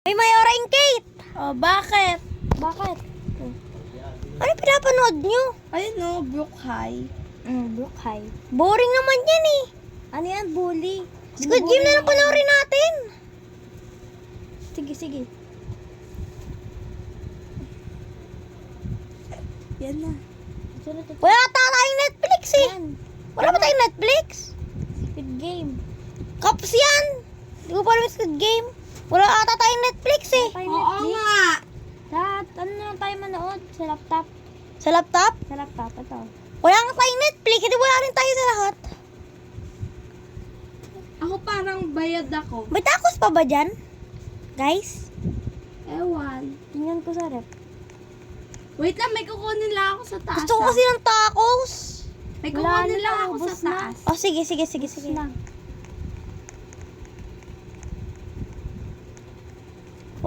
May Mayora and Kate. Oh, bakit? Bakit? Ano pinapanood nyo? Ayun no, Brook High. Brook High. Boring naman yan eh. Ano yan, bully? Squid Game na lang panoorin natin. Sige. Yan na. Wala ata tayong Netflix eh. Yan. Wala ba tayong Netflix? Squid Game. Caps yan. Di ko pa alam yung Squid Game. Wala ata tayong Netflix eh. Oo nga. Ano na lang tayo manood? Sa laptop? Sa laptop? Sa laptop, ito. Wala nga tayong Netflix. Hindi wala rin tayo sa lahat. Ako parang bayad ako. May tacos pa ba dyan? Guys? Ewan. Tingnan ko sa rep. Wait lang, may kukunin lang ako sa taas. Gusto ko kasi ng tacos. May kukunin lang ako sa taas. Oh, sige.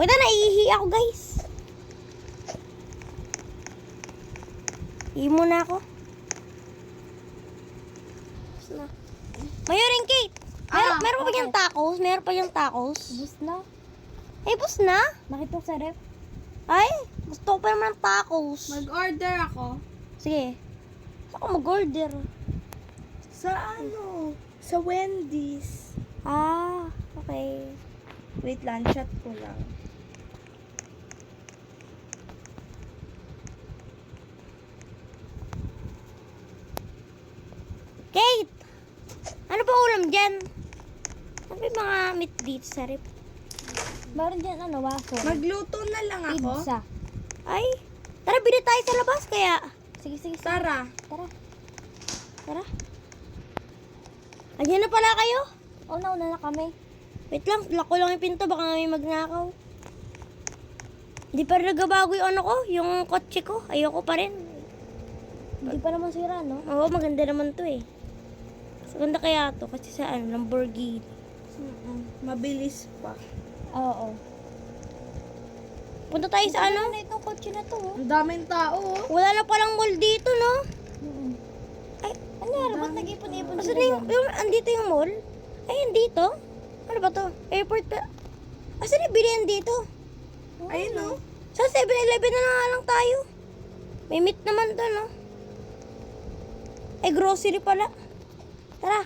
Wait na, naiihi ako guys. Ihi muna ako. Mayor and Kate. Meron pa yung tacos? Meron pa yung tacos? Bus na. Ay, bus na? Nakita sa rep. Ay, gusto ko pa naman ng tacos. Mag-order ako. Sige. Saan ako mag-order? Sa ano? Sa Wendy's. Ah, okay. Wait lang, chat ko lang. Kate! Ano ba ulam dyan? Ano ba yung mga meat dito sa rep? Meron dyan waso. Magluto na lang ako. Pizza. Ay, tara bili tayo sa labas kaya. Sige. Tara. Tara. Ayan na pala kayo. Una na kami. Wait lang, lock ko lang yung pinto, baka may magnakaw. Hindi pa rin nagbabago yung ano ko, yung kotse ko. Ayoko pa rin. Hindi pa naman sira, no? Oo, maganda naman to eh. Mas maganda kaya to kasi sa Lamborghini. Mabilis pa. Oo. Punta tayo sa ano? Itong kotse na to, oh. Ang daming tao, oh. Wala na palang mall dito, no? Ay, Ano yan? Ba't nag-ipon-ipon asan na yung andito yung mall? Ay, andito? Ano ba to? Airport pa? Asan yung bilihan dito? Ayun, no? Sa 7-Eleven na nga lang tayo. May meat naman to, no? Ay, grocery pala. Tara.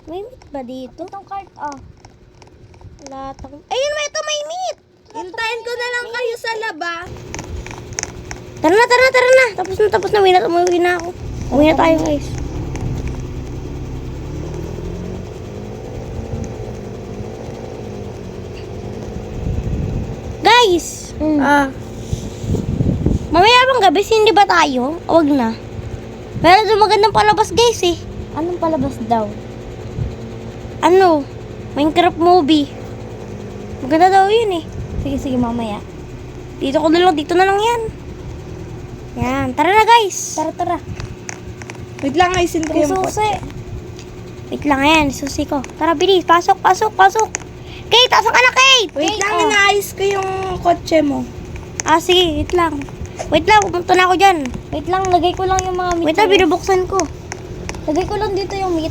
May meat ba dito? Itong cart, oh. Wala tayong... Ayun, may meat! Hintayin ko na lang kayo sa labas. Tara na. Tapos na. Umuwi na ako. Umuwi na tayo, guys. Guys! Mamaya bang gabi, hindi ba tayo? Huwag na. Meron doon magandang palabas, guys, eh. Anong palabas daw? Ano? Minecraft movie. Maganda daw yun, eh. Sige, mamaya. Dito na lang yan. Yan. Tara na, guys. Tara. Wait lang, ayusin ko yung Susi. Wait lang, yan. Susi ko. Tara, bilis. Pasok. Kate, asan ka na, Kate? Wait lang, inaayos ko yung kotse mo. Ah, sige. Wait lang. Pupunta na ako dyan. Wait lang, lagay ko lang yung mga meat. Wait lang, binubuksan ko. Lagay ko lang dito yung meat.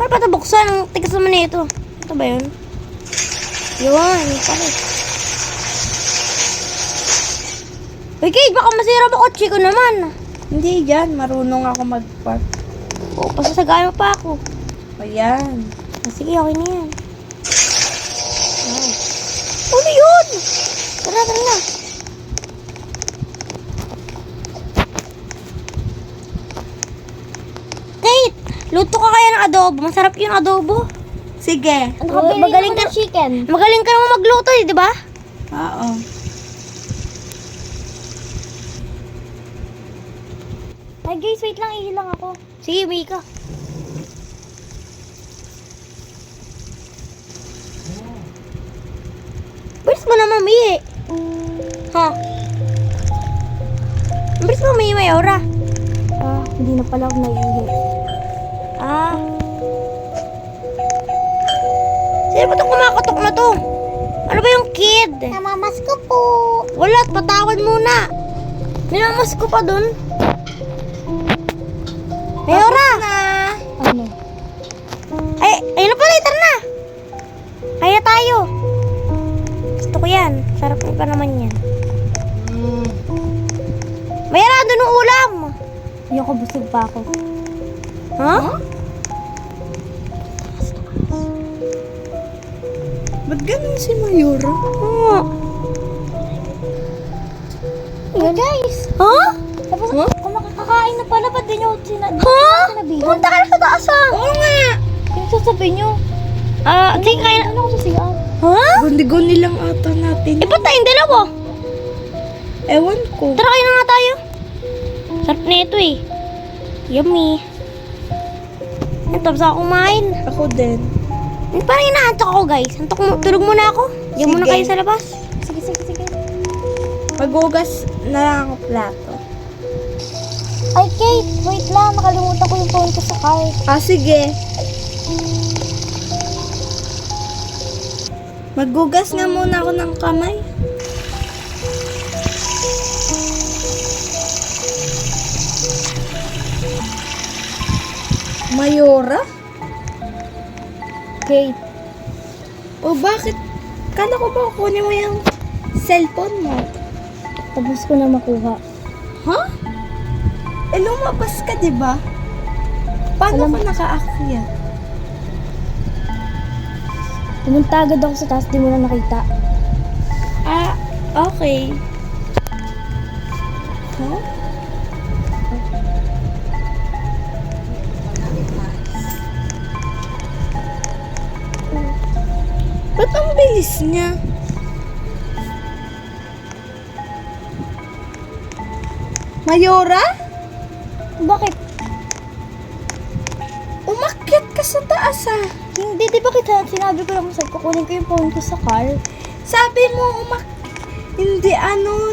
Paano ba ito buksan? Ang tigas naman na ito. Ito ba yun? Yun. Pare. Uy, Kate, baka masira ba kotse ko naman? Hindi yan, marunong ako mag-park. Oo, pasasagayan mo pa ako. Ayan. Sige, okay na yan. Ano yun? Tara na. Kate, luto ka kaya ng adobo. Masarap yung adobo. Sige. Magaling ka chicken. Magaling ka naman magluto, di ba? Oo. Ay guys, wait lang, ihilang ako. Sige, umihi ka. Bilis mo naman umihi. Ha? Bilis mo umihi, Mayora. Hindi na pala ako naiihi. Sino ba itong kumakatok na to? Ano ba yung kid? Namamas ko po. Wala, patawad muna. Ninamas ko pa dun. Mayora! Ano? Ay, ayun na pala, tara na. Kaya tayo. Gusto ko yan. Sarap pa naman yan. Mayara, doon ang ulam. Ayoko, busog pa ako. Ha? Ba't ganun si Mayora? Oo. Yun, guys. Ha? Tapos, kung makakakain na pala, ba't di nyo sinabihan? Ha? Punta ka na sa taas ah. Oo nga! Yung sasabihin nyo. Sige, kaya na. Ano ako sa siya? Ha? Gundi-gundi lang ata natin. Eh, ba't tayong dalawa? Ewan ko. Tara, kayo na nga tayo. Sarap na ito eh. Yummy. Yan, tapos ako kumain. Ako din. Parang inaantok ako, guys. Tulog muna ako. Diyan muna Sige. kayo sa labas. Sige. Magugas na lang ako plato. Ay, Kate, wait lang. Nakalimutan ko yung phone ko sa car. Sige. Magugas nga muna ako ng kamay. Mayora? Kate, O bakit? Kala ko ba kunin mo yung cellphone mo? tapos ko na makuha. Ha? Eh, lumabas ka, di ba? Paano ka nakaakyat? Pumunta agad ako sa taas, di mo na nakita. Okay. Huh? Ba't ang bilis niya? Mayora? Bakit? Umakyat ka sa taas ah. Hindi, di ba kita sinabi ko lang sa'yo, kukunin ko yung phone ko sa car. Sabi mo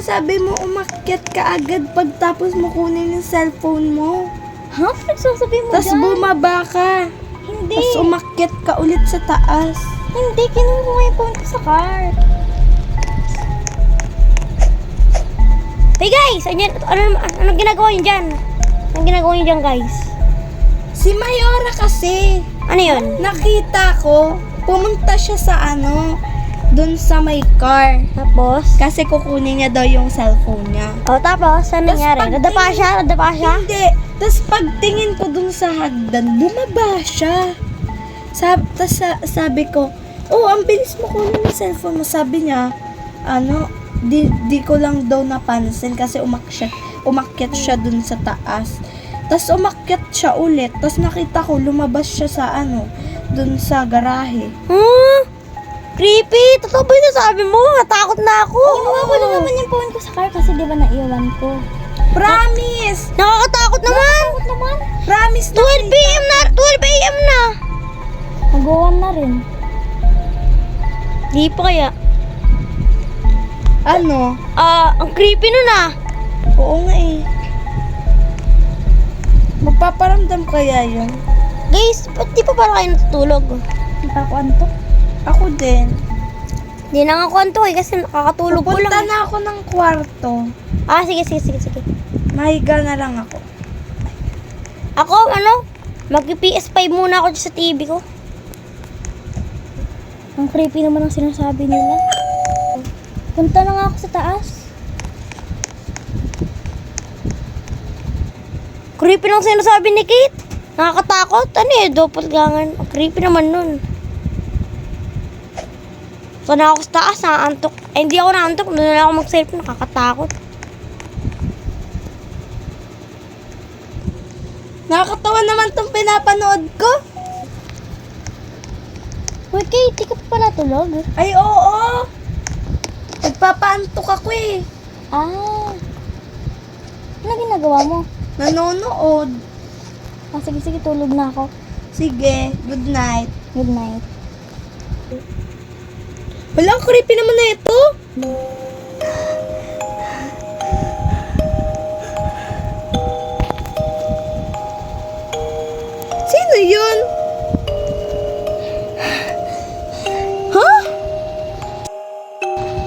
sabi mo umakyat ka agad pagtapos mo kunin yung cellphone mo. Ha? Nagsasabi mo Tapos dyan? bumaba ka. Hindi. Tapos umakyat ka ulit sa taas. Hindi, kinuha ko nga yung phone ko sa car. Hey guys, anong ginagawa niyo dyan? Anong ginagawa niyo dyan, guys? Si Mayora kasi, Ano yun? nakita ko, pumunta siya sa dun sa may car. Tapos? Kasi kukunin niya daw yung cellphone niya. Tapos, ano Tas nangyari? Nadapa siya? Hindi. Tapos pagtingin ko dun sa hagdan, bumaba siya. Sabi ko, ang bilis mo kunin yung cellphone mo. Sabi niya, di ko lang daw napansin kasi umakyat siya dun sa taas. Tapos umakyat siya ulit. Tapos nakita ko, lumabas siya sa dun sa garahe. Creepy! Totoo ba yung sabi mo? Natakot na ako. Kinuha ko na naman yung phone ko sa car kasi di ba naiwan ko. Promise! Nakakatakot naman! Takot naman. Promise na 12 p.m. na! 12 a.m. na! Nag-uwan na rin. Di pa kaya. Ang creepy nun ah. Oo nga eh. Magpaparamdam kaya yun? Guys, ba't di pa para kayo natutulog? Hindi pa ako antok. Ako din. Di na nga kwanto kasi nakakatulog ko Pupunta lang. na ako ng kwarto. Sige. Mahiga na lang ako. Ako, mag-PS5 muna ako dyan sa TV ko. Ang creepy naman ang sinasabi nila. Punta na nga ako sa taas. Creepy nang sinasabi ni Kate. Nakakatakot. Doppelganger. Ang creepy naman nun. Sana ako sa taas, naantok. Hindi ako naantok. Doon na ako mag-cellphone. Nakakatakot. Nakakatawa naman tong pinapanood ko. Uy, Kate, di ka pa pala tulog? Ay, oo. Nagpapaantok ako eh. Ano ginagawa mo? Nanonood. Sige, tulog na ako. Sige, good night. Good night. Wala, creepy naman na ito. Sino yun? Huh?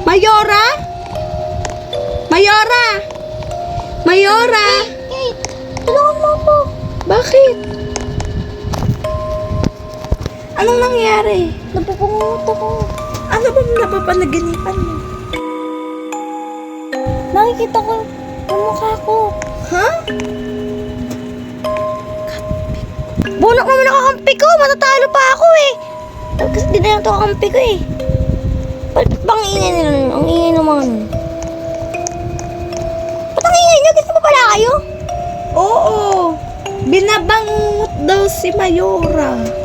Mayora? Mayora? Mayora? Kate, tulungan mo ako. Bakit? Anong nangyari? Napupungot ako. Ano bang napapanaginipan mo? Nakikita ko yung mukha ko. Ha? Bunak naman nakakampi ko. Matatalo pa ako eh. Kasi di na ito kakampi ko eh. Ba't bang ingay nila nun? Ang ingay ng mga nun. Ba't ang ingay nyo? Gusto pa pala kayo? Oo. Binabangungot daw si Mayora.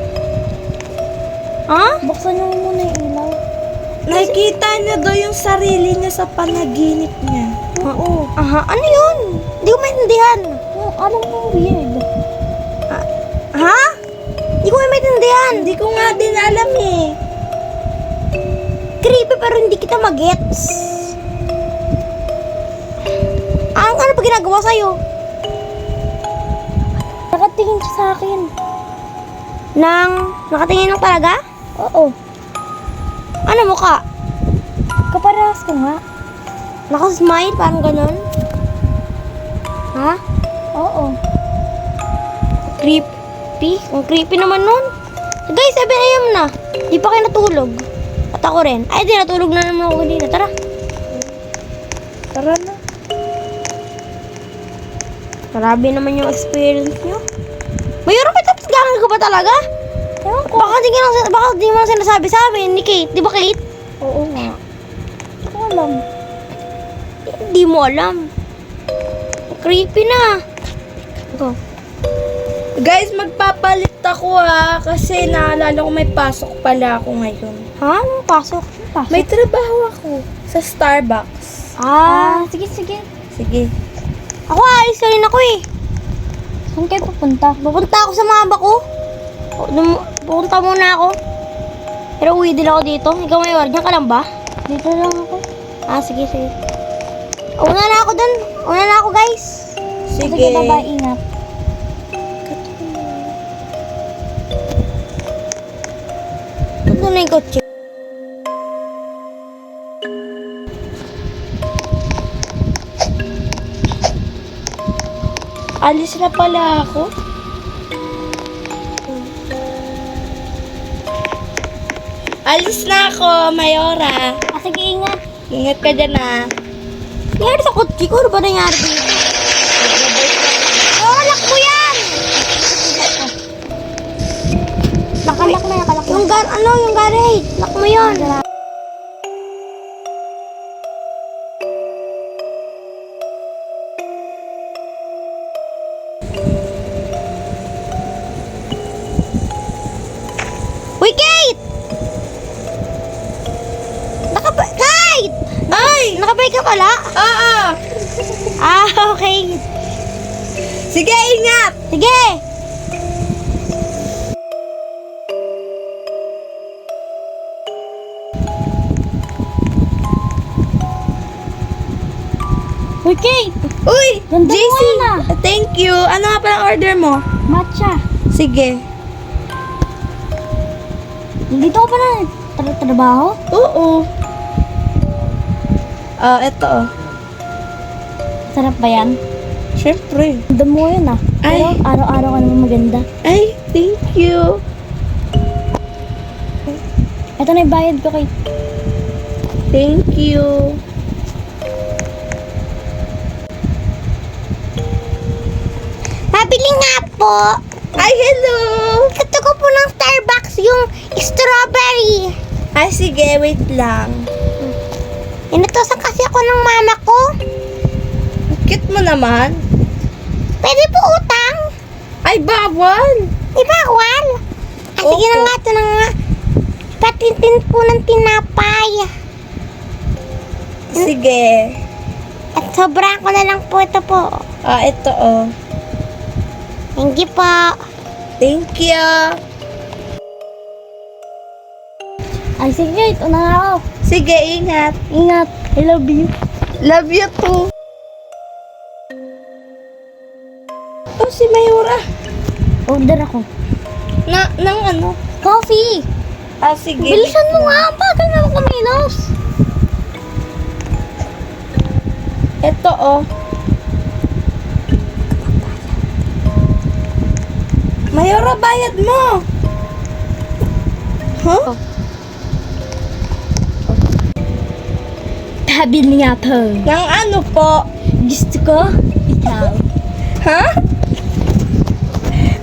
Ha? Buksan niyo muna yung ilaw. Nakikita niya daw yung sarili niya sa panaginip niya. Oo. Aha, ano yun? Hindi ko maintindihan. Anong weird? Ha? Hindi ko maintindihan. Hindi ko nga din alam eh. Creepy pero hindi kita magets. Ano pa ginagawa sa'yo? Nakatingin siya sa akin. Nakatingin lang talaga? Oo. Ano mukha? Kaparehas ko nga. Nakasmile, parang ganun? Ha? Oo. Creepy? Ang creepy naman nun. Guys, 7 AM na. Di pa kayo natulog. At ako rin. Ay, di natulog na naman ako kanina. Tara. Tara na. Grabe naman yung experience nyo. Mayroon ka tapos gangan ka ba talaga? Ewan ko. Baka di mo lang sinasabi sa amin ni Kate. Di ba Kate? Oo nga. Hindi ko alam. Hindi mo alam. Creepy na. Go. Guys, magpapalit ako kasi naalala ko may pasok pala ako ngayon. Ha? Anong pasok? May trabaho ako sa Starbucks. Sige, sige. Sige. Ako aalis ka rin ako eh. Saan kayo pupunta? Pupunta ako sa mga bako. Pupunta muna ako. Pero uwi din ako dito. Ikaw mayor, diyan ka lang ba? Dito lang ako. Sige, sige. Una na ako dun. Una na ako guys. Sige. Sige, baba, ingat. Ito na yung kotse. Alis na pala ako. Alis na ako, Mayora. Sige, ingat. Ingat ka dyan Nangyari sa kotse ko. Ano ba nangyari dito? Oh, lock mo yan! Nakalak na, nakalak na. Yung garage. Lock mo yun. Uy, Kate! Kate! Ay! Nakabay ka pala? Oo! Okay. Sige, ingat! Sige! Uy, Kate! Uy! Ganda JC! mo na. Thank you. Ano nga palang order mo? Matcha. Sige. Dito ka pa na trabaho? Oo. Eto. Sarap ba yan? Siyempre. Ganda mo yun ah. Ay. Pero araw-araw ka naman maganda. Ay, thank you. Ito na yung bayad ko, Kate. Thank you. Pabili nga po. Ay, hello! Gusto ko po ng Starbucks yung strawberry. Ay, sige, wait lang. Inutosan kasi ako ng mama ko. Cute mo naman. Pwede po utang. Ay, bawal! Di ba, Wal? Sige na Opo. nga, ito na nga. Patintin po ng tinapay. Sige. At sobrang ko na lang po ito po. Ito Thank you po. Thank you. Ay, sige, Kate. Una na ako. Sige, ingat. Ingat. I love you. Love you too. Oh, si Mayura. Order ako. Nang ano? Coffee! Sige. Bilisan mo nga. Bagal na ako kumilos. Ito, Mayora, bayad mo. Huh? Pabili nga po. Nang ano po? Gusto ko, ikaw. Ha?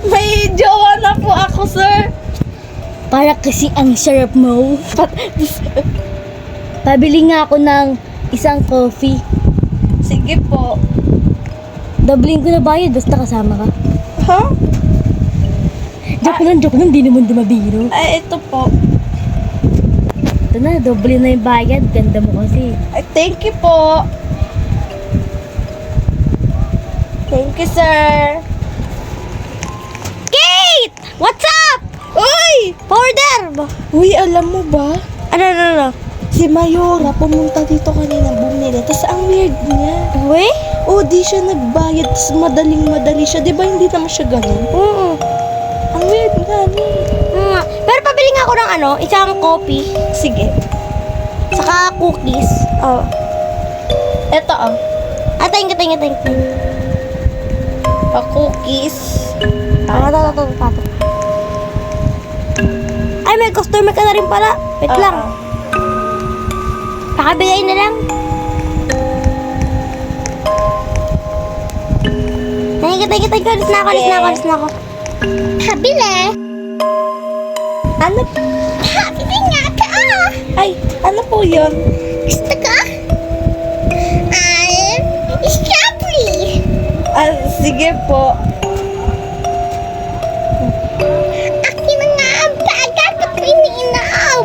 May jowa na po ako, sir. Para kasi ang sarap mo. Pabili nga ako ng isang coffee. Sige po. Doubling ko na bayad, basta kasama ka. Ha? Joke lang, di naman dumabiro. Ay, ito po. Ito na, doble na yung bayad. Ganda mo kasi. Ay, thank you po. Thank you, sir. Kate! What's up? Uy! Order! Uy, alam mo ba? Ano? Si Mayora pumunta dito kanina bumili. Tapos ang weird niya. Uy? Oh, di siya nagbayad. Tapos madaling-madali siya. Di ba hindi naman siya ganun? Oo. Ang weird nga niya. Pero pabili nga ako ng isang coffee. Sige. Saka cookies. Oh. Eto oh. Thank you. Pa-cookies. Tato. Ay, may customer ka na rin pala. Wait lang. Pakabigay na lang. Thank you. Alis na ako. Habili. Ano? Habili nga ka. Ay, ano po yun? Gusto ka? Strawberry. Ah, sige po. Akin na nga ang baga sa pininaw.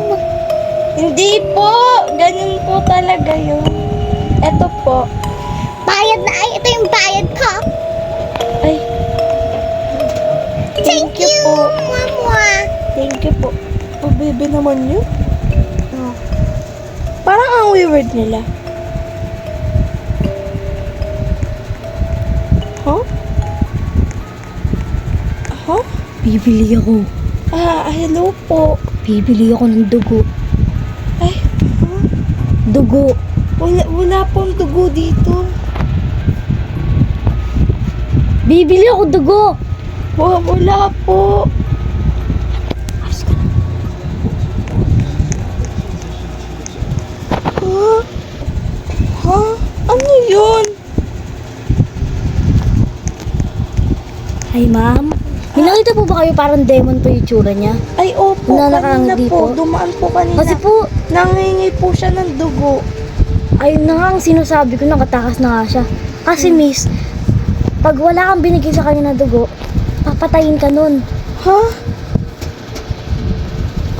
Hindi po. Ganun po talaga yun. Eto po. Bayad na ay. Ito yung bayad ko. Ay. Thank you po. Mama. Thank you po. Oh, baby naman yun. Oh. Parang ang weird nila. Huh? Huh? Bibili ako. Hello po. Bibili ako ng dugo. Ay, huh? Dugo. Wala pong dugo dito. Bibili ako dugo. Wala po. Huh? Huh? Ano yun? Ay, ma'am. May nakita po ba kayo parang demon po yung tsura niya? Ay, opo. Na Kanina nakangiti po. po? Dumaan po kanina. Kasi po, Nangingi po siya ng dugo. ayun na nga ang sinasabi ko, nakatakas na nga siya. Kasi miss, pag wala kang binigay sa kanya na dugo, papatayin ka nun. Ha?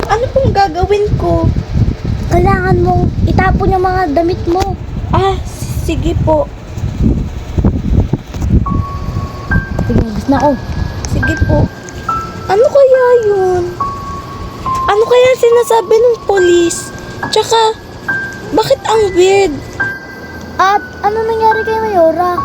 Ano pong gagawin ko? Kailangan mong itapon yung mga damit mo. Ah, sige po. Sige, gusto na ako. Sige po. Ano kaya yun? Ano kaya sinasabi ng polis? Tsaka, bakit ang weird? At ano nangyari kay Mayora?